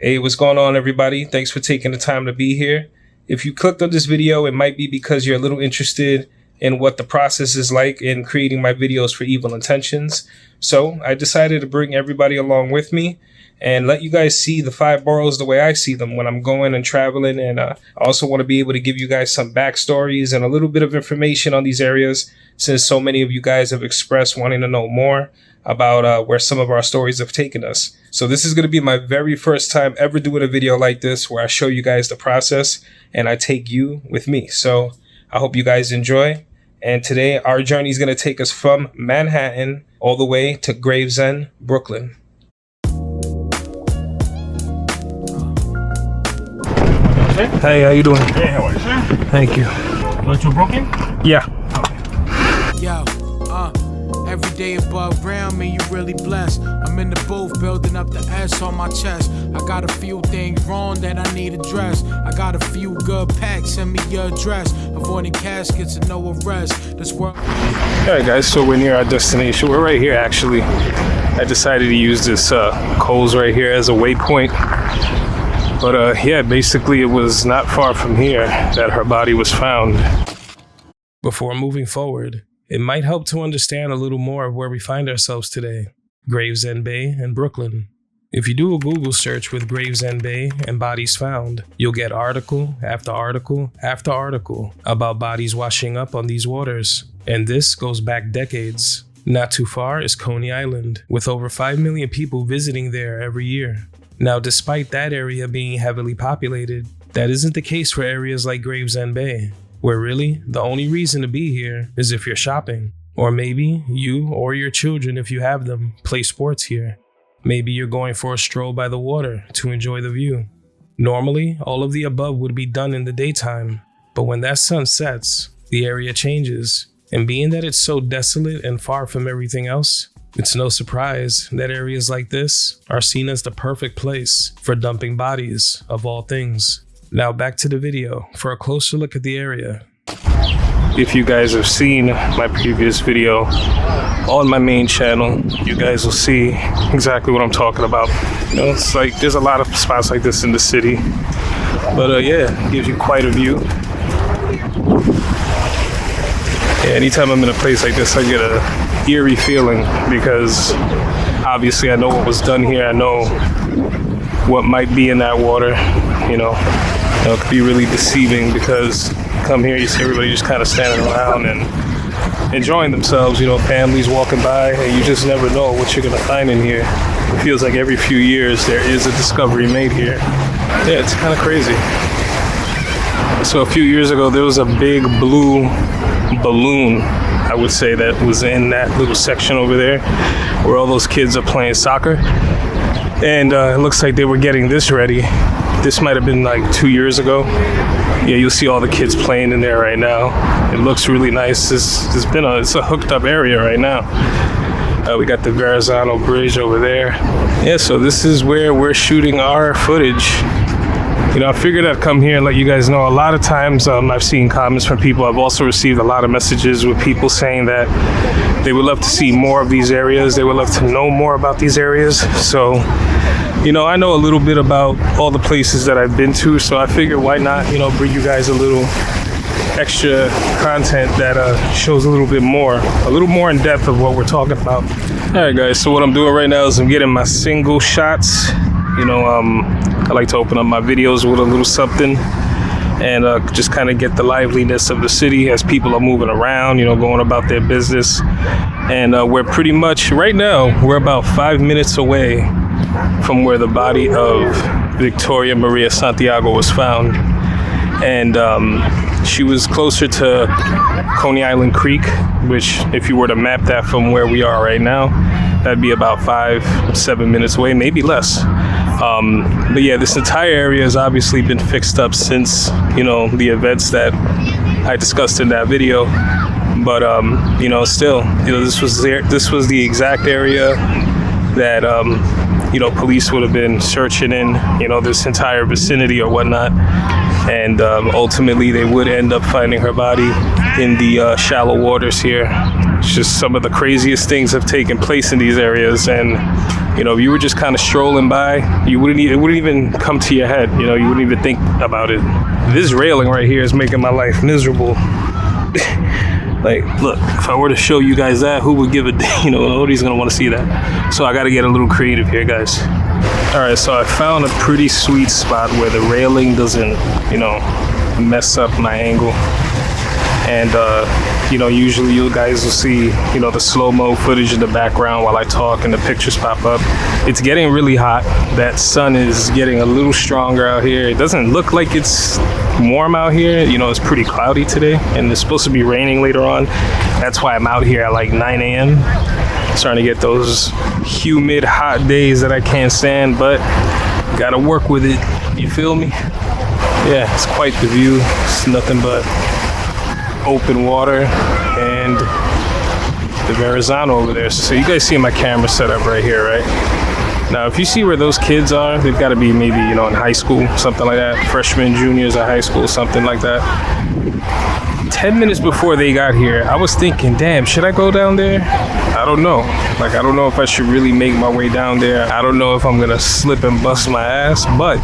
Hey, what's going on, everybody? Thanks for taking the time to be here. If you clicked on this video, it might be because you're a little interested in what the process is like in creating my videos for Evil Intentions. So I decided to bring everybody along with me and let you guys see the 5 boroughs the way I see them when I'm going and traveling. And I also want to be able to give you guys some backstories and a little bit of information on these areas, since so many of you guys have expressed wanting to know more about where some of our stories have taken us. So this is going to be my very first time ever doing a video like this, where I show you guys the process and I take you with me. So I hope you guys enjoy. And today our journey is going to take us from Manhattan all the way to Gravesend, Brooklyn. Hey, how you doing? Hey, how are you, sir? Thank you. Going to Brooklyn? Yeah. Okay. Yo, every day above ground, man, you really blessed. I'm in the booth, building up the S on my chest. I got a few things wrong that I need addressed. I got a few good packs, send me your address. Avoiding caskets and no arrest. This world. Alright guys, so we're near our destination. We're right here actually. I decided to use this Kohl's right here as a waypoint. But yeah, basically it was not far from here that her body was found. Before moving forward, it might help to understand a little more of where we find ourselves today. Gravesend Bay and Brooklyn. If you do a Google search with Gravesend Bay and bodies found, you'll get article after article after article about bodies washing up on these waters. And this goes back decades. Not too far is Coney Island, with over 5 million people visiting there every year. Now, despite that area being heavily populated, that isn't the case for areas like Gravesend Bay, where really the only reason to be here is if you're shopping. Or maybe you or your children, if you have them, play sports here. Maybe you're going for a stroll by the water to enjoy the view. Normally, all of the above would be done in the daytime, but when that sun sets, the area changes. And being that it's so desolate and far from everything else, it's no surprise that areas like this are seen as the perfect place for dumping bodies of all things. Now back to the video for a closer look at the area. If you guys have seen my previous video on my main channel, you guys will see exactly what I'm talking about. You know, it's like there's a lot of spots like this in the city, but yeah, it gives you quite a view. Yeah, anytime I'm in a place like this, I get a eerie feeling, because obviously I know what was done here. I know what might be in that water. You know, it could be really deceiving, because you come here, you see everybody just kind of standing around and enjoying themselves, you know, families walking by, and you just never know what you're gonna find in here. It feels like every few years there is a discovery made here. Yeah, it's kind of crazy. So a few years ago, there was a big blue balloon, I would say, that was in that little section over there where all those kids are playing soccer. And it looks like they were getting this ready. This might have been like 2 years ago. Yeah, you'll see all the kids playing in there right now. It looks really nice. It's a hooked up area right now. We got the Verrazano Bridge over there. Yeah, so this is where we're shooting our footage. You know, I figured I'd come here and let you guys know. A lot of times I've seen comments from people. I've also received a lot of messages with people saying that they would love to see more of these areas. They would love to know more about these areas. So, you know, I know a little bit about all the places that I've been to. So I figured, why not, you know, bring you guys a little extra content that shows a little more in depth of what we're talking about. All right, guys. So what I'm doing right now is I'm getting my single shots. You know, I like to open up my videos with a little something and just kind of get the liveliness of the city as people are moving around, you know, going about their business. And we're pretty much, right now, we're about 5 minutes away from where the body of Victoria Maria Santiago was found. And she was closer to Coney Island Creek, which, if you were to map that from where we are right now, that'd be about 5-7 minutes away, maybe less. But yeah, this entire area has obviously been fixed up since, you know, the events that I discussed in that video. But you know, still, you know, this was the exact area that you know, police would have been searching in, you know, this entire vicinity or whatnot. And ultimately they would end up finding her body in the shallow waters here. It's just some of the craziest things have taken place in these areas, and You know, if you were just kind of strolling by, it wouldn't even come to your head. You know, you wouldn't even think about it. This railing right here is making my life miserable. Like, look, if I were to show you guys that, who would give a, nobody's gonna want to see that. So I got to get a little creative here, guys. All right, so I found a pretty sweet spot where the railing doesn't, mess up my angle. And, usually you guys will see, the slow-mo footage in the background while I talk and the pictures pop up. It's getting really hot. That sun is getting a little stronger out here. It doesn't look like it's warm out here. It's pretty cloudy today, and it's supposed to be raining later on. That's why I'm out here at like 9 a.m. Starting to get those humid, hot days that I can't stand, but gotta work with it. You feel me? Yeah, it's quite the view. It's nothing but open water and the Verrazano over there. So you guys see my camera set up right here, right? Now, if you see where those kids are, they've got to be maybe, in high school, something like that. Freshmen, juniors at high school, something like that. 10 minutes before they got here, I was thinking, damn, should I go down there? I don't know. Like, I don't know if I should really make my way down there. I don't know if I'm gonna slip and bust my ass, but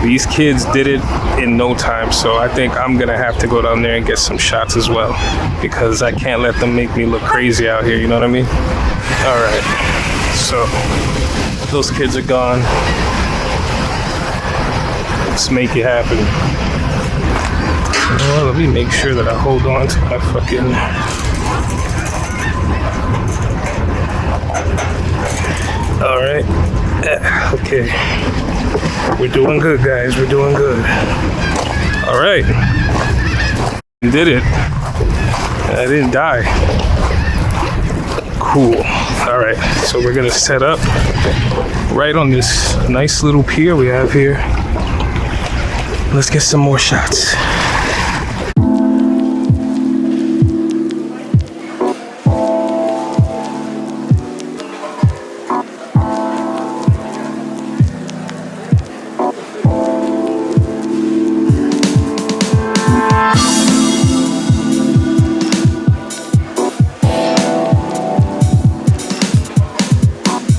these kids did it in no time. So I think I'm gonna have to go down there and get some shots as well, because I can't let them make me look crazy out here, you know what I mean? All right, so those kids are gone. Let's make it happen. Well, let me make sure that I hold on to my fucking... All right. Okay. We're doing good, guys. We're doing good. All right. Did it. I didn't die. Cool. All right. So we're going to set up right on this nice little pier we have here. Let's get some more shots.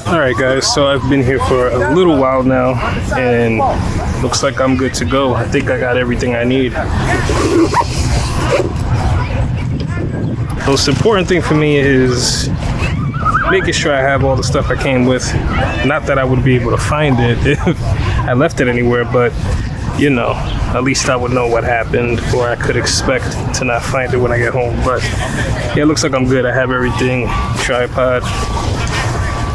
Alright guys, so I've been here for a little while now and looks like I'm good to go. I think I got everything I need. The most important thing for me is making sure I have all the stuff I came with. Not that I would be able to find it if I left it anywhere, but at least I would know what happened, or I could expect to not find it when I get home. But yeah, it looks like I'm good. I have everything, tripod,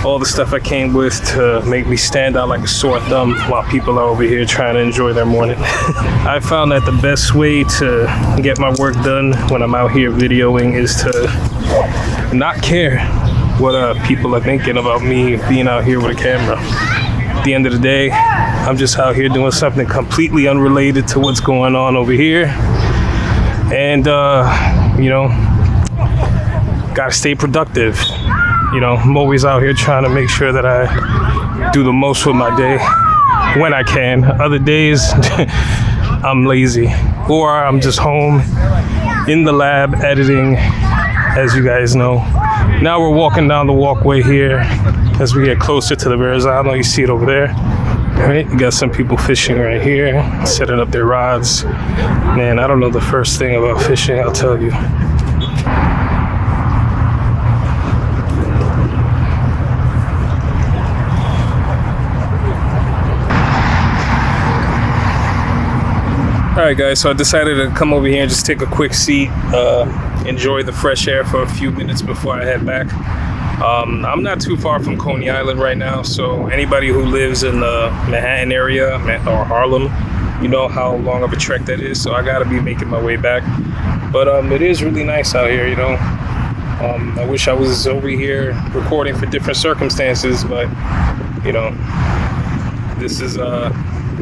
all the stuff I came with to make me stand out like a sore thumb while people are over here trying to enjoy their morning. I found that the best way to get my work done when I'm out here videoing is to not care what people are thinking about me being out here with a camera. At the end of the day, I'm just out here doing something completely unrelated to what's going on over here. And, gotta stay productive. I'm always out here trying to make sure that I do the most with my day when I can. Other days, I'm lazy, or I'm just home in the lab editing, as you guys know. Now we're walking down the walkway here as we get closer to the Verrazano. You see it over there. All right, you got some people fishing right here, setting up their rods. Man, I don't know the first thing about fishing, I'll tell you. Alright guys, so I decided to come over here and just take a quick seat, enjoy the fresh air for a few minutes before I head back. I'm not too far from Coney Island right now, so anybody who lives in the Manhattan area or Harlem, you know how long of a trek that is, so I gotta be making my way back. But it is really nice out here, I wish I was over here recording for different circumstances, but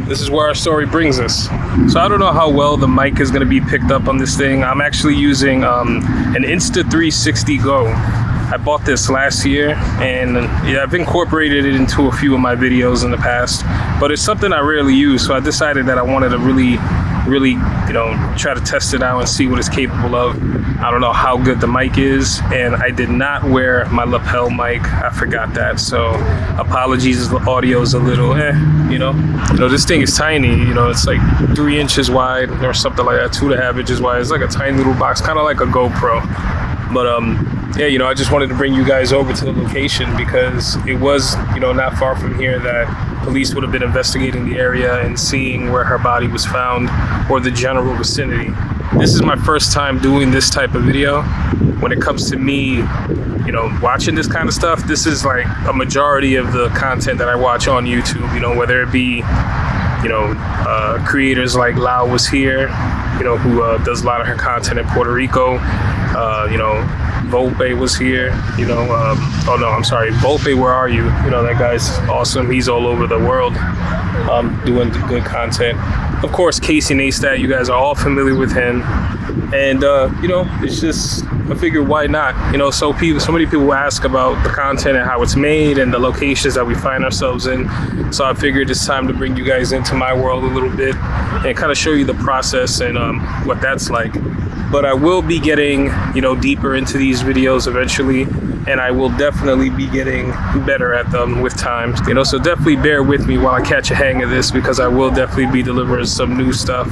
this is where our story brings us. So I don't know how well the mic is going to be picked up on this thing. I'm actually using an Insta360 Go. I bought this last year, and I've incorporated it into a few of my videos in the past, but it's something I rarely use, so I decided that I wanted to really really, you know, try to test it out and see what it's capable of. I don't know how good the mic is, and I did not wear my lapel mic. I forgot that, so apologies if the audio is a little you know. This thing is tiny, you know, it's like 3 inches wide or something like that, 2.5 inches wide. It's like a tiny little box, kind of like a GoPro. But yeah, you know, I just wanted to bring you guys over to the location because it was, you know, not far from here that police would have been investigating the area and seeing where her body was found or the general vicinity. This is my first time doing this type of video. When it comes to me, you know, watching this kind of stuff, this is like a majority of the content that I watch on YouTube, you know, whether it be, you know, creators like Lau was here, you know, who does a lot of her content in Puerto Rico. You know, Volpe was here, you know, oh no, I'm sorry, Volpe, where are you? You know, that guy's awesome. He's all over the world doing good content. Of course, Casey Neistat, you guys are all familiar with him. And, you know, it's just, I figured why not? You know, so many people ask about the content and how it's made and the locations that we find ourselves in. So I figured it's time to bring you guys into my world a little bit and kind of show you the process and what that's like. But I will be getting, you know, deeper into these videos eventually, and I will definitely be getting better at them with time. You know, so definitely bear with me while I catch a hang of this, because I will definitely be delivering some new stuff.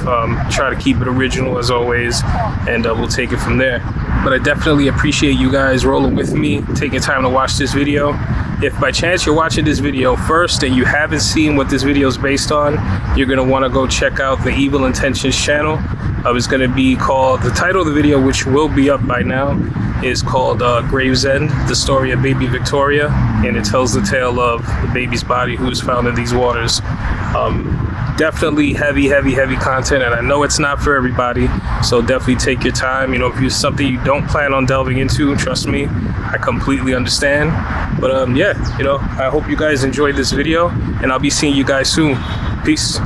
Try to keep it original as always, and we'll take it from there. But I definitely appreciate you guys rolling with me, taking time to watch this video. If by chance you're watching this video first and you haven't seen what this video is based on, you're going to want to go check out the Evil Intentions channel. It's going to be called, the title of the video, which will be up by now, is called Gravesend, the story of baby Victoria, and it tells the tale of the baby's body who was found in these waters. Definitely heavy content, and I know it's not for everybody, so definitely take your time. You know, if it's something you don't plan on delving into, trust me, I completely understand. But yeah, you know, I hope you guys enjoyed this video, and I'll be seeing you guys soon. Peace.